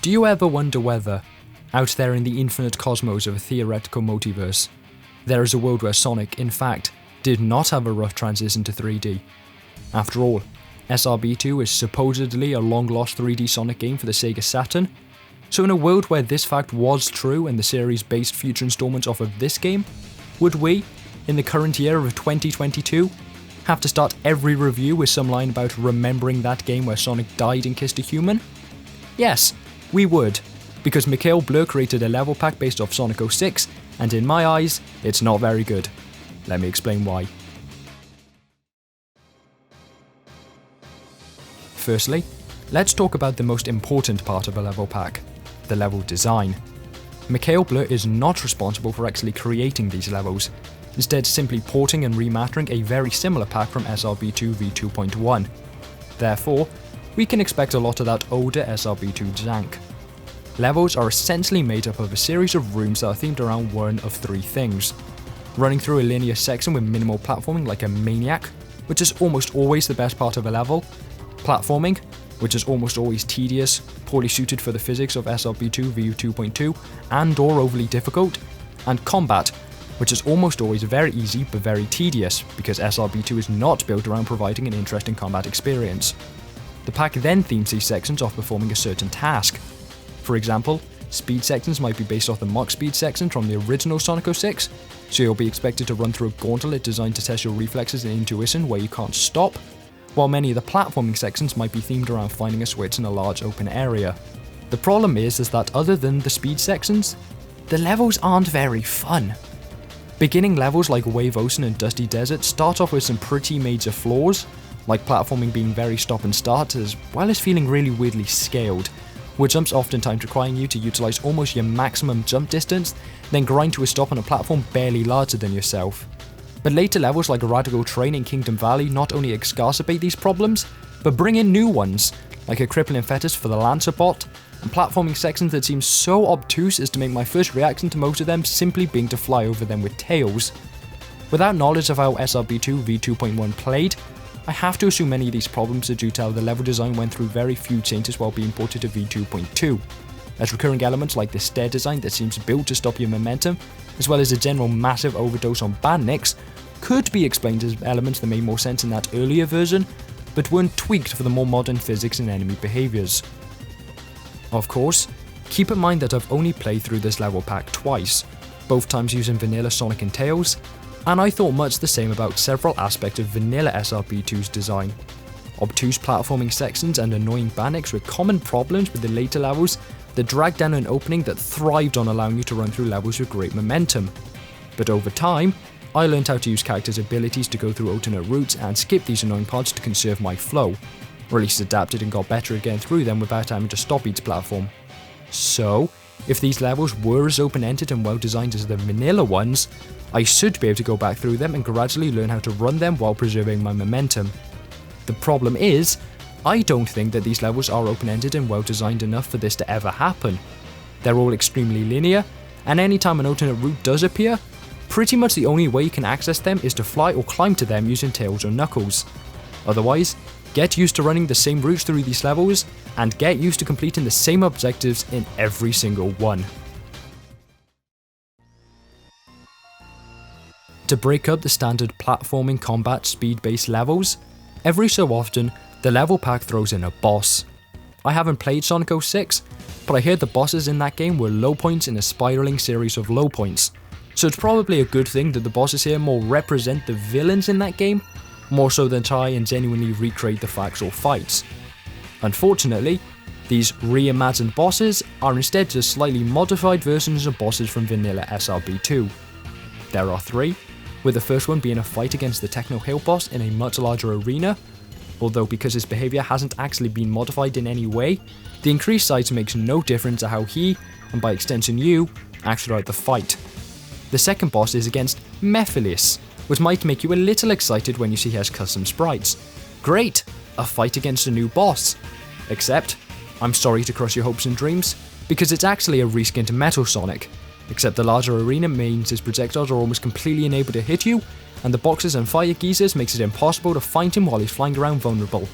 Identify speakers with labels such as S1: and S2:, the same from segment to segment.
S1: Do you ever wonder whether, out there in the infinite cosmos of a theoretical multiverse, there is a world where Sonic, in fact, did not have a rough transition to 3D? After all, SRB2 is supposedly a long-lost 3D Sonic game for the Sega Saturn, so in a world where this fact was true and the series based future installments off of this game, would we, in the current year of 2022, have to start every review with some line about remembering that game where Sonic died and kissed a human? Yes, we would, because Mikhail Blur created a level pack based off Sonic 06, and in my eyes, it's not very good. Let me explain why. Firstly, let's talk about the most important part of a level pack, the level design. Mikhail Blur is not responsible for actually creating these levels, instead simply porting and remastering a very similar pack from SRB2 v2.1. Therefore, we can expect a lot of that older SRB2 jank. Levels are essentially made up of a series of rooms that are themed around one of three things. Running through a linear section with minimal platforming like a maniac, which is almost always the best part of a level, platforming, which is almost always tedious, poorly suited for the physics of SRB2 v2.2 and or overly difficult, and combat, which is almost always very easy but very tedious, because SRB2 is not built around providing an interesting combat experience. The pack then themes these sections off performing a certain task. For example, speed sections might be based off the Mach speed section from the original Sonic 06, so you'll be expected to run through a gauntlet designed to test your reflexes and intuition where you can't stop, while many of the platforming sections might be themed around finding a switch in a large open area. The problem is that other than the speed sections, the levels aren't very fun. Beginning levels like Wave Ocean and Dusty Desert start off with some pretty major flaws, like platforming being very stop and start as well as feeling really weirdly scaled, with jumps oftentimes requiring you to utilise almost your maximum jump distance, then grind to a stop on a platform barely larger than yourself. But later levels like Radical Train and Kingdom Valley not only exacerbate these problems, but bring in new ones, like a Crippling Fetus for the Lancer bot, and platforming sections that seem so obtuse as to make my first reaction to most of them simply being to fly over them with tails. Without knowledge of how SRB2 v2.1 played, I have to assume many of these problems are due to how the level design went through very few changes while being ported to v2.2, as recurring elements like the stair design that seems built to stop your momentum, as well as a general massive overdose on bandnicks, could be explained as elements that made more sense in that earlier version, but weren't tweaked for the more modern physics and enemy behaviours. Of course, keep in mind that I've only played through this level pack twice, both times using vanilla Sonic and Tails, and I thought much the same about several aspects of vanilla SRB2's design. Obtuse platforming sections and annoying bandnicks were common problems with the later levels that dragged down an opening that thrived on allowing you to run through levels with great momentum. But over time, I learned how to use characters' abilities to go through alternate routes and skip these annoying parts to conserve my flow, or at least adapted and got better at getting through them without having to stop each platform. So, if these levels were as open-ended and well-designed as the vanilla ones, I should be able to go back through them and gradually learn how to run them while preserving my momentum. The problem is, I don't think that these levels are open-ended and well-designed enough for this to ever happen. They're all extremely linear, and anytime an alternate route does appear, pretty much the only way you can access them is to fly or climb to them using Tails or Knuckles. Otherwise, get used to running the same routes through these levels, and get used to completing the same objectives in every single one. To break up the standard platforming combat speed-based levels, every so often, the level pack throws in a boss. I haven't played Sonic 06, but I heard the bosses in that game were low points in a spiraling series of low points, so it's probably a good thing that the bosses here more represent the villains in that game, more so than try and genuinely recreate the actual fights. Unfortunately, these reimagined bosses are instead just slightly modified versions of bosses from vanilla SRB2. There are three, with the first one being a fight against the Techno Hill boss in a much larger arena, although because his behaviour hasn't actually been modified in any way, the increased size makes no difference to how he, and by extension you, actually like the fight. The second boss is against Mephiles, which might make you a little excited when you see he has custom sprites. Great! A fight against a new boss. Except, I'm sorry to crush your hopes and dreams, because it's actually a reskinned Metal Sonic, except the larger arena means his projectiles are almost completely unable to hit you, and the boxes and fire geysers makes it impossible to find him while he's flying around vulnerable.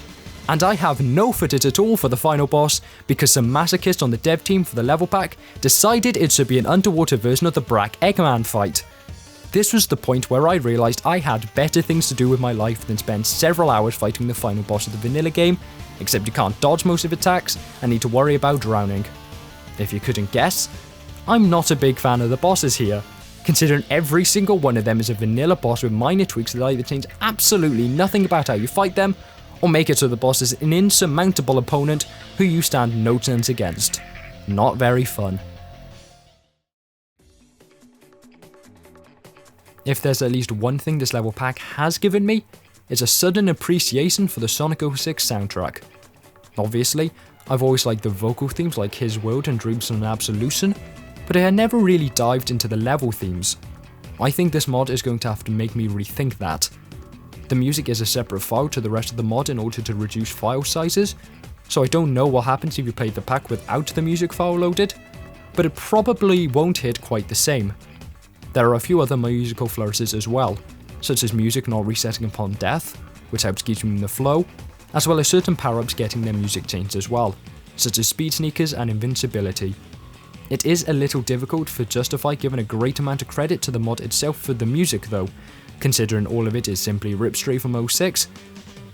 S1: And I have no footage at all for the final boss because some masochist on the dev team for the level pack decided it should be an underwater version of the Brack Eggman fight. This was the point where I realised I had better things to do with my life than spend several hours fighting the final boss of the vanilla game, except you can't dodge most of attacks and need to worry about drowning. If you couldn't guess, I'm not a big fan of the bosses here, considering every single one of them is a vanilla boss with minor tweaks that either change absolutely nothing about how you fight them, or make it so the boss is an insurmountable opponent who you stand no chance against. Not very fun. If there's at least one thing this level pack has given me, it's a sudden appreciation for the Sonic 06 soundtrack. Obviously, I've always liked the vocal themes like His World and Dreams and Absolution, but I had never really dived into the level themes. I think this mod is going to have to make me rethink that. The music is a separate file to the rest of the mod in order to reduce file sizes, so I don't know what happens if you play the pack without the music file loaded, but it probably won't hit quite the same. There are a few other musical flourishes as well, such as music not resetting upon death, which helps keep you in the flow, as well as certain power-ups getting their music changed as well, such as speed sneakers and invincibility. It is a little difficult to justify giving a great amount of credit to the mod itself for the music though, considering all of it is simply ripped straight from 06,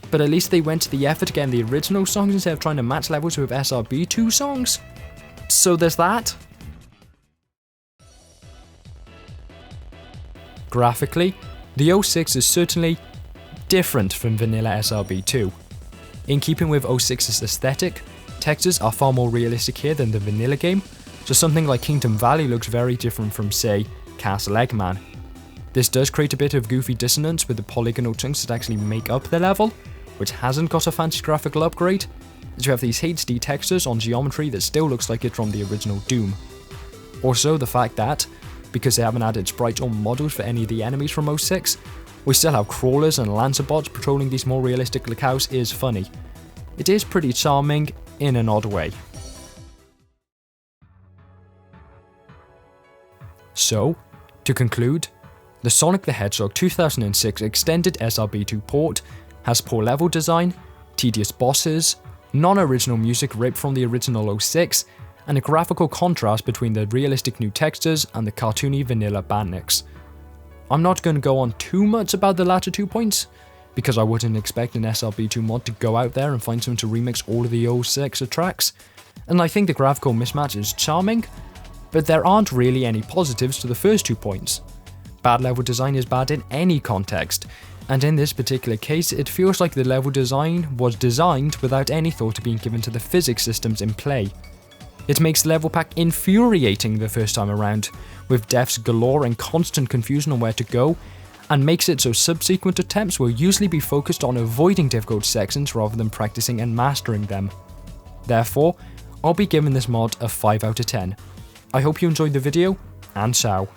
S1: but at least they went to the effort to get the original songs instead of trying to match levels with SRB2 songs. So there's that. Graphically, the 06 is certainly different from vanilla SRB2. In keeping with 06's aesthetic, textures are far more realistic here than the vanilla game, so something like Kingdom Valley looks very different from, say, Castle Eggman. This does create a bit of goofy dissonance with the polygonal chunks that actually make up the level, which hasn't got a fancy graphical upgrade, as you have these HD textures on geometry that still looks like it's from the original Doom. Also, the fact that, because they haven't added sprites or models for any of the enemies from 06, we still have crawlers and lancer bots patrolling these more realistic locales is funny. It is pretty charming in an odd way. So, to conclude, the Sonic the Hedgehog 2006 extended SRB2 port has poor level design, tedious bosses, non-original music ripped from the original 06, and a graphical contrast between the realistic new textures and the cartoony vanilla bandnicks. I'm not going to go on too much about the latter 2 points, because I wouldn't expect an SRB2 mod to go out there and find someone to remix all of the 06 tracks, and I think the graphical mismatch is charming, but there aren't really any positives to the first 2 points. Bad level design is bad in any context, and in this particular case it feels like the level design was designed without any thought being given to the physics systems in play. It makes the level pack infuriating the first time around, with deaths galore and constant confusion on where to go, and makes it so subsequent attempts will usually be focused on avoiding difficult sections rather than practicing and mastering them. Therefore, I'll be giving this mod a 5 out of 10. I hope you enjoyed the video, and ciao.